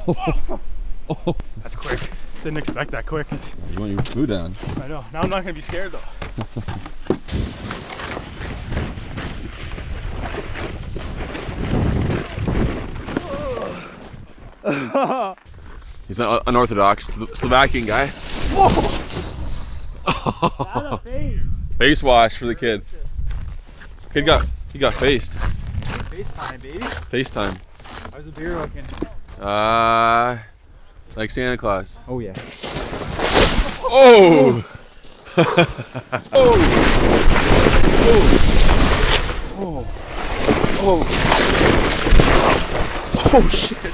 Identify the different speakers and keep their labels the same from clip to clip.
Speaker 1: Oh.
Speaker 2: That's quick. Didn't expect that quick.
Speaker 1: You want your food down.
Speaker 2: I know. Now I'm not gonna be scared though.
Speaker 1: He's an unorthodox Slovakian guy. Face wash for the kid. He got faced.
Speaker 2: FaceTime, baby.
Speaker 1: FaceTime.
Speaker 2: How's the beer looking?
Speaker 1: Like Santa Claus.
Speaker 2: Oh yeah.
Speaker 1: Oh! Oh!
Speaker 2: Oh.
Speaker 1: Oh! Oh shit!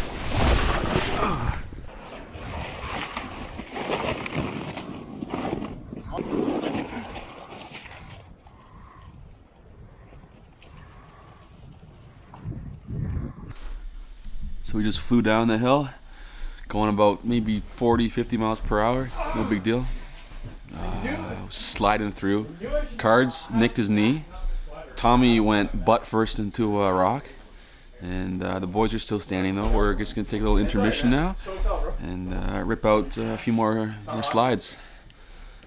Speaker 1: So we just flew down the hill, going about maybe 40, 50 miles per hour. No big deal. Sliding through. Cards nicked his knee. Tommy went butt first into a rock. And the boys are still standing though. We're just going to take a little intermission now and rip out a few more slides.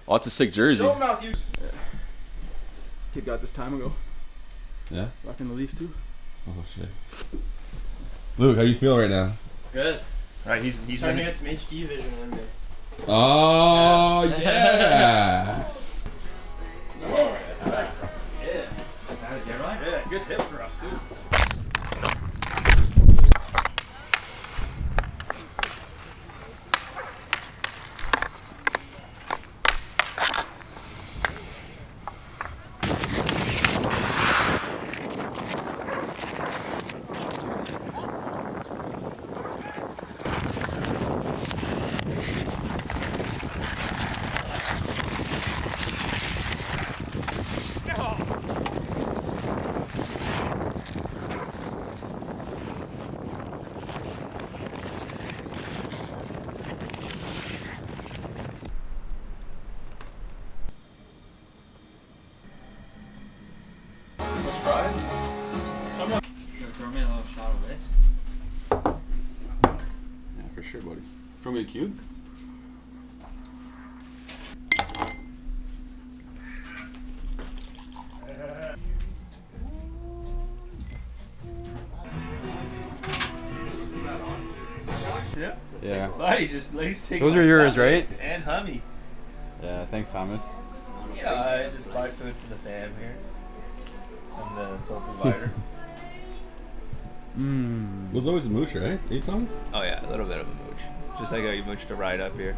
Speaker 1: Lots of sick jersey.
Speaker 2: Kid got this time ago.
Speaker 1: Yeah?
Speaker 2: Rocking the Leaf too.
Speaker 1: Oh shit. Luke, how do you feel right now?
Speaker 3: Good.
Speaker 2: Alright, he's
Speaker 3: trying to get some HD vision one day.
Speaker 1: Oh yeah!
Speaker 2: Yeah, good hit for us too.
Speaker 3: Throw me a little shot of this.
Speaker 1: Yeah, for sure, buddy. Throw me a cube.
Speaker 2: Yeah.
Speaker 3: Buddy, just take
Speaker 2: Those are yours, right?
Speaker 3: And Hummy.
Speaker 2: Yeah, thanks, Thomas.
Speaker 3: You know, I just buy food for the fam here. I'm the sole provider.
Speaker 1: It was always a mooch, right? Are you talking?
Speaker 3: Oh yeah, a little bit of a mooch. Just like how you mooched a ride up here.